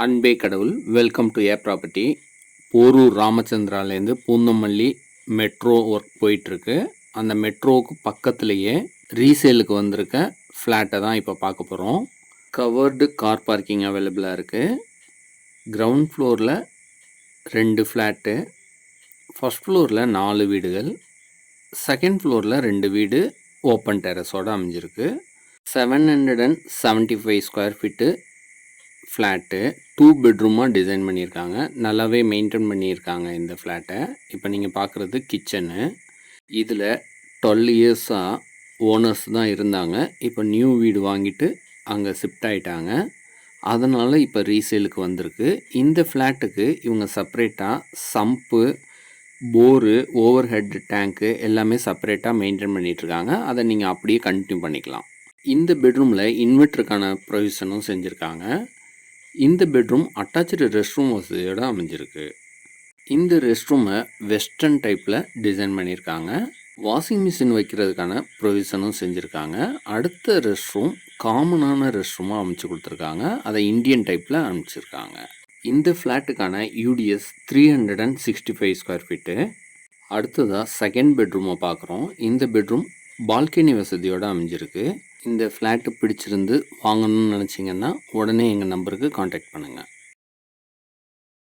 அன்பே கடவுள். Welcome to a property. Porur ராமச்சந்திராலேருந்து பூந்தமல்லி மெட்ரோ ஒர்க் போயிட்டுருக்கு. அந்த மெட்ரோவுக்கு பக்கத்துலேயே ரீசேலுக்கு வந்திருக்க ஃப்ளாட்டை தான் இப்போ பார்க்க போகிறோம். கவர்டு கார் பார்க்கிங் அவைலபிளாக இருக்குது. கிரவுண்ட் ஃப்ளோரில் 2 ஃப்ளாட்டு, ஃபஸ்ட் ஃப்ளோரில் 4 வீடுகள், செகண்ட் ஃப்ளோரில் 2 வீடு ஓப்பன் டெரஸோடு அமைஞ்சிருக்கு. 775 ஸ்கொயர் ஃபீட்டு ஃப்ளாட்டு 2 பெட்ரூமாக டிசைன் பண்ணியிருக்காங்க. நல்லாவே மெயின்டைன் பண்ணியிருக்காங்க இந்த ஃப்ளாட்டை. இப்போ நீங்கள் பார்க்குறது கிச்சனு. இதில் 12 இயர்ஸாக ஓனர்ஸ் தான் இருந்தாங்க. இப்போ நியூ வீடு வாங்கிட்டு அங்கே ஷிஃப்ட் ஆகிட்டாங்க. அதனால் இப்போ ரீசேலுக்கு வந்திருக்கு. இந்த ஃப்ளாட்டுக்கு இவங்க செப்பரேட்டாக சம்பு, போரு, ஓவர் ஹெட் டேங்க்கு எல்லாமே செப்பரேட்டாக மெயின்டைன் பண்ணிகிட்ருக்காங்க. அதை நீங்கள் அப்படியே கண்டினியூ பண்ணிக்கலாம். இந்த பெட்ரூமில் இன்வெர்ட்டருக்கான ப்ரொவிஷனும் செஞ்சுருக்காங்க. இந்த பெட்ரூம் அட்டாச்சு ரெஸ்ட் ரூம் வசதியோடு அமைஞ்சிருக்கு. இந்த ரெஸ்ட் ரூமை வெஸ்டர்ன் டைப்பில் டிசைன் பண்ணியிருக்காங்க. வாஷிங் மிஷின் வைக்கிறதுக்கான ப்ரொவிஷனும் செஞ்சுருக்காங்க. அடுத்த ரெஸ்ட் ரூம் காமனான ரெஸ்ட் ரூமாக அமைச்சு கொடுத்துருக்காங்க. அதை இந்தியன் டைப்பில் அமைச்சிருக்காங்க. இந்த ஃப்ளாட்டுக்கான யூடிஎஸ் 365 ஸ்கொயர் ஃபீட்டு. அடுத்ததாக செகண்ட் பெட்ரூமை பார்க்குறோம். இந்த பெட்ரூம் பால்கனி வசதியோடு அமைஞ்சிருக்கு. இந்த ஃப்ளாட்டு பிடிச்சிருந்து வாங்கணும்னு நினச்சிங்கன்னா உடனே எங்கள் நம்பருக்கு காண்டாக்ட் பண்ணுங்கள்.